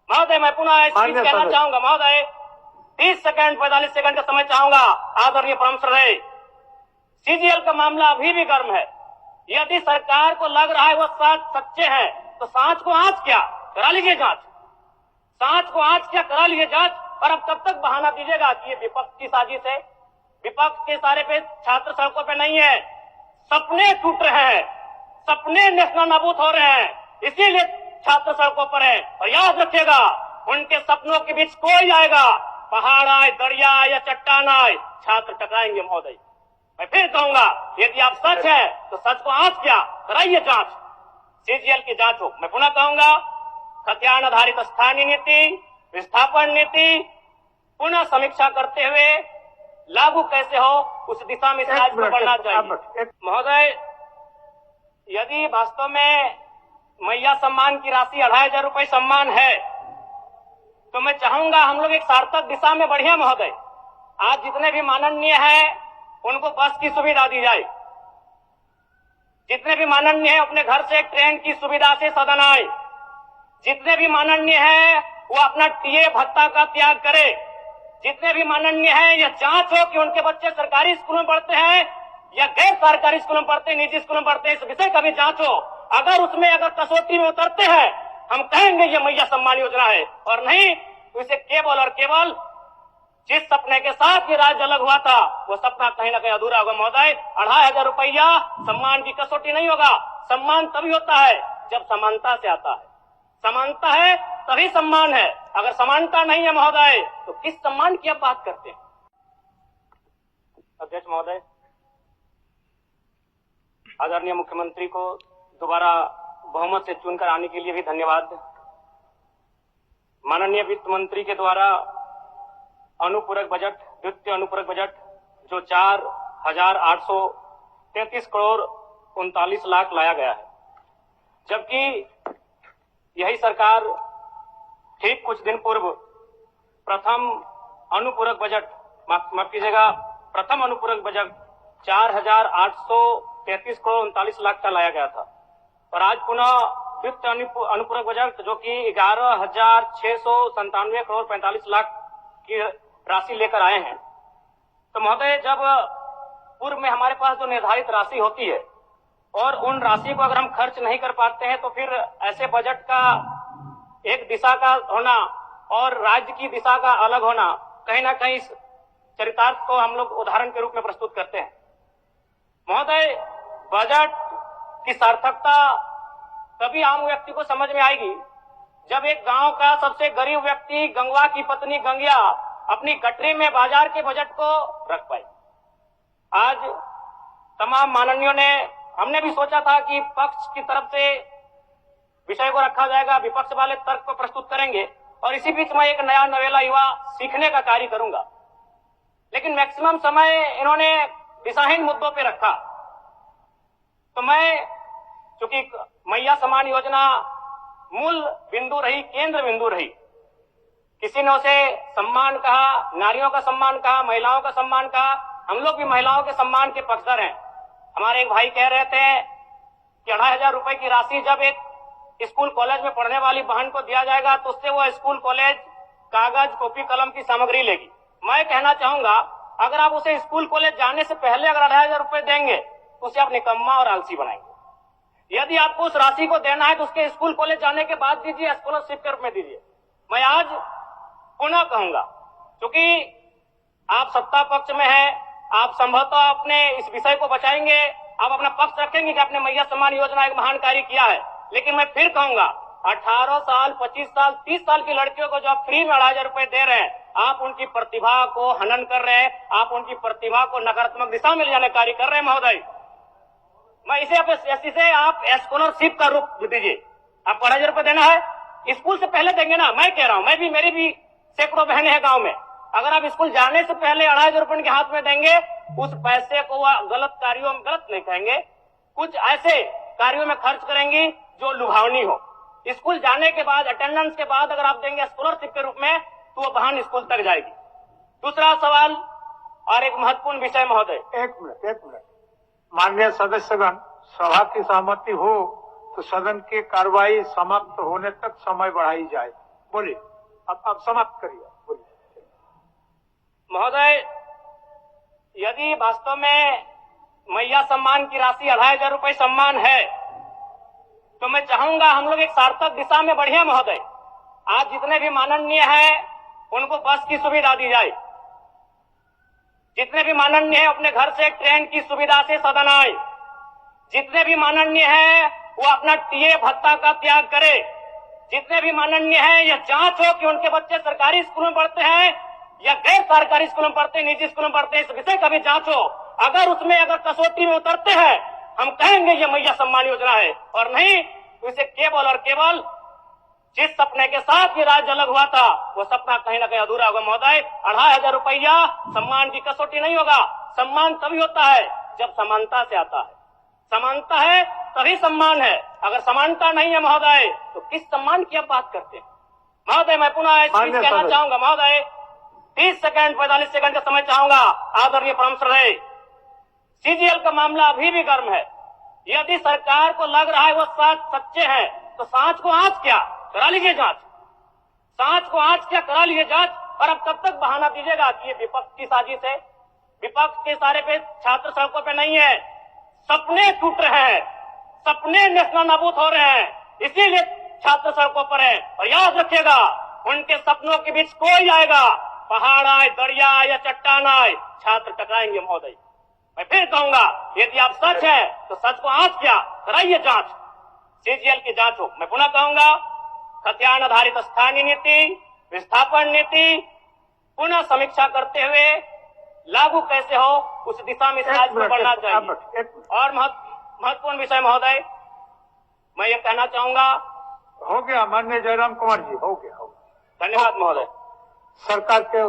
महोदय मैं पुनः एक चीज कहना चाहूंगा महोदय, 30 सेकंड 45 सेकंड का समय चाहूंगा। आदरणीय परम श्रद्धेय, सीजीएल का मामला अभी भी गर्म है। यदि सरकार को लग रहा है वो सच्चे हैं तो सांच को आंच क्या करा लीजिए जांच, सांच को आंच क्या करा लीजिए जांच। और अब तब तक बहाना दीजिएगा कि ये विपक्ष की साजिश है। विपक्ष के सारे पे छात्र सड़कों पे नहीं है, सपने टूट रहे हैं, सपने नेशनल नाबूद हो रहे हैं, इसीलिए छात्र सड़कों पर है। और याद रखिएगा, उनके सपनों के बीच कोई आएगा, पहाड़ आए, दरिया आए या चट्टान आए, छात्र टकराएंगे महोदय। मैं फिर कहूंगा, यदि आप सच है तो सच को आंच क्या कराइए जांच, सीजीएल की जांच हो। मैं पुनः कहूंगा, खतियान आधारित स्थानीय नीति, विस्थापन नीति पुनः समीक्षा करते हुए लागू कैसे हो उस दिशा में राज्य को बढ़ना चाहिए। महोदय, यदि वास्तव में मैया सम्मान की राशि 2500 रुपए सम्मान है तो मैं चाहूंगा हम लोग एक सार्थक दिशा में बढ़िया महोदय। आज जितने भी माननीय हैं उनको बस की सुविधा दी जाए, जितने भी माननीय हैं अपने घर से एक ट्रेन की सुविधा से सदन आए, जितने भी माननीय हैं वो अपना टीए भत्ता का त्याग करे, जितने भी माननीय हैं यह जांच हो कि उनके बच्चे सरकारी स्कूलों में पढ़ते हैं या गैर सरकारी स्कूलों में पढ़ते हैं, निजी स्कूलों में पढ़ते हैं, इस विषय का भी जांच हो। अगर उसमें अगर कसौटी में उतरते हैं हम कहेंगे ये मैया सम्मान योजना है, और नहीं तो इसे केवल और केवल जिस सपने के साथ ये राज्य अलग हुआ था वो सपना कहीं ना कहीं अधूरा होगा महोदय। 2500 रुपया सम्मान की कसौटी नहीं होगा। सम्मान तभी होता है जब समानता से आता है, समानता है तभी सम्मान है। अगर समानता नहीं है महोदय तो किस सम्मान की आप बात करते हैं। अध्यक्ष महोदय, आदरणीय मुख्यमंत्री को दोबारा बहुमत से चुनकर आने के लिए भी धन्यवाद। माननीय वित्त मंत्री के द्वारा अनुपूरक बजट, द्वितीय अनुपूरक बजट जो 4,833 करोड़ 39 लाख लाया गया है, जबकि यही सरकार ठीक कुछ दिन पूर्व प्रथम अनुपूरक बजट, माफ कीजिएगा, प्रथम अनुपूरक बजट 4,833 करोड़ 39 लाख का लाया गया था। और आज पुनः द्वितीय अनुपूरक बजट जो कि 11,697 करोड़ 45 लाख की राशि लेकर आए हैं। तो महोदय, जब पूर्व में हमारे पास जो निर्धारित राशि होती है और उन राशि को अगर हम खर्च नहीं कर पाते हैं तो फिर ऐसे बजट का एक दिशा का होना और राज्य की दिशा का अलग होना, कहीं ना कहीं इस चरितार्थ को हम लोग उदाहरण के रूप में प्रस्तुत करते हैं। महोदय, बजट की सार्थकता तभी आम व्यक्ति को समझ में आएगी जब एक गांव का सबसे गरीब व्यक्ति, गंगवा की पत्नी गंगिया, अपनी गठरी में बाजार के बजट को रख पाई। आज तमाम माननीयों ने, हमने भी सोचा था कि पक्ष की तरफ से विषय को रखा जाएगा, विपक्ष वाले तर्क को प्रस्तुत करेंगे और इसी बीच मैं एक नया नवेला युवा सीखने का कार्य करूंगा। लेकिन मैक्सिमम समय इन्होंने दिशाहीन मुद्दों पे रखा। तो मैं, चूंकि मैया सम्मान योजना मूल बिंदु रही, केंद्र बिंदु रही, किसी ने उसे सम्मान कहा, नारियों का सम्मान कहा, महिलाओं का सम्मान कहा, हम लोग भी महिलाओं के सम्मान के पक्षधर हैं। हमारे एक भाई कह रहे थे कि 2500 रुपए की राशि जब एक स्कूल कॉलेज में पढ़ने वाली बहन को दिया जाएगा तो उससे वो स्कूल कॉलेज कागज, कॉपी, कलम की सामग्री लेगी। मैं कहना चाहूंगा, अगर आप उसे स्कूल कॉलेज जाने से पहले अगर 2500 रुपए देंगे तो उसे आप निकम्मा और आलसी बनाएंगे। यदि आपको उस राशि को देना है तो उसके स्कूल कॉलेज जाने के बाद दीजिए, स्कॉलरशिप के रूप में दीजिए। मैं आज पुनः कहूंगा, क्योंकि आप सत्ता पक्ष में हैं, आप संभवतः अपने इस विषय को बचाएंगे, आप अपना पक्ष रखेंगे कि आपने मैया सम्मान योजना एक महान कार्य किया है। लेकिन मैं फिर कहूंगा, 18 साल, 25 साल, 30 साल की लड़कियों को जो आप फ्री में 2500 रुपए दे रहे हैं, आप उनकी प्रतिभा को हनन कर रहे हैं, आप उनकी प्रतिभा को नकारात्मक दिशा में ले जाने कार्य कर रहे हैं महोदय। मैं इसे आप स्कॉलरशिप का रूप दीजिए। आप 2500 रुपए देना है, स्कूल से पहले देंगे ना। मैं कह रहा हूं, मेरी भी सैकड़ों बहनें हैं गांव में, अगर आप स्कूल जाने से पहले 2500 रुपए उनके हाथ में देंगे, उस पैसे को वह गलत कार्यों में, गलत नहीं कहेंगे, कुछ ऐसे कार्यों में खर्च करेंगी जो लुभावनी हो। स्कूल जाने के बाद, अटेंडेंस के बाद अगर आप देंगे स्कॉलरशिप के रूप में तो वो बहन स्कूल तक जाएगी। दूसरा सवाल और एक महत्वपूर्ण विषय महोदय। एक मिनट माननीय सदस्यगण, सभा की सहमति हो तो सदन की कार्रवाई समाप्त होने तक समय बढ़ाई जाए। बोलिए, अब समाप्त करिए, बोलिए। महोदय, यदि वास्तव में मैया सम्मान की राशि 2,500 रुपए सम्मान है, तो मैं चाहूंगा हम लोग एक सार्थक दिशा में बढ़िया महोदय। आज जितने भी माननीय हैं उनको बस की सुविधा दी जाए, जितने भी माननीय हैं अपने घर से ट्रेन की सुविधा से सदन आए, जितने भी माननीय हैं वो अपना टीए भत्ता का त्याग करे, जितने भी माननीय हैं यह जांच हो कि उनके बच्चे सरकारी स्कूलों में पढ़ते हैं या गैर सरकारी स्कूलों में पढ़ते हैं, निजी स्कूलों में पढ़ते हैं, इस विषय का भी जांच हो। अगर उसमें अगर कसौटी में उतरते हैं, हम कहेंगे ये मैया सम्मान योजना है, और नहीं तो इसे केवल और केवल जिस सपने के साथ ये राज्य अलग हुआ था वो सपना कहीं ना कहीं अधूरा होगा महोदय। 2,500 रुपया सम्मान की कसौटी नहीं होगा। सम्मान तभी होता है जब समानता से आता है, समानता है तभी सम्मान है। अगर समानता नहीं है महोदय तो किस सम्मान की आप बात करते हैं महोदय? मैं पुनः एक चीज कहना चाहूंगा महोदय, 30 सेकंड 45 सेकंड का समय चाहूंगा। आदरणीय परम श्रद्धेय, सीजीएल का मामला अभी भी गर्म है। यदि सरकार को लग रहा है वो सच्चे हैं तो सांच को आंच क्या करा लीजिए जांच, सांच को आंच क्या करा लीजिए जांच। और अब कब तक बहाना दीजिएगा कि ये विपक्ष की साजिश है? विपक्ष के सारे पे छात्र सड़कों पे नहीं है, सपने टूट रहे हैं, सपने नेशनल नाबूद हो रहे हैं, इसीलिए छात्र सड़कों पर है। और याद रखिएगा, उनके सपनों के बीच कोई आएगा, पहाड़ आए, दरिया आए या चट्टान आए, छात्र टकराएंगे महोदय। मैं फिर कहूंगा, यदि आप सच है तो सच को आंच क्या कराइए जांच, सीजीएल की जांच हो। मैं पुनः कहूंगा, खतियान आधारित स्थानीय नीति, विस्थापन नीति पुनः समीक्षा करते हुए लागू कैसे हो उस दिशा में राज्य को बढ़ना चाहिए। और महत्वपूर्ण विषय महोदय, मैं ये कहना चाहूंगा, हो गया माननीय जयराम कुमार जी, हो गया। धन्यवाद महोदय। सरकार के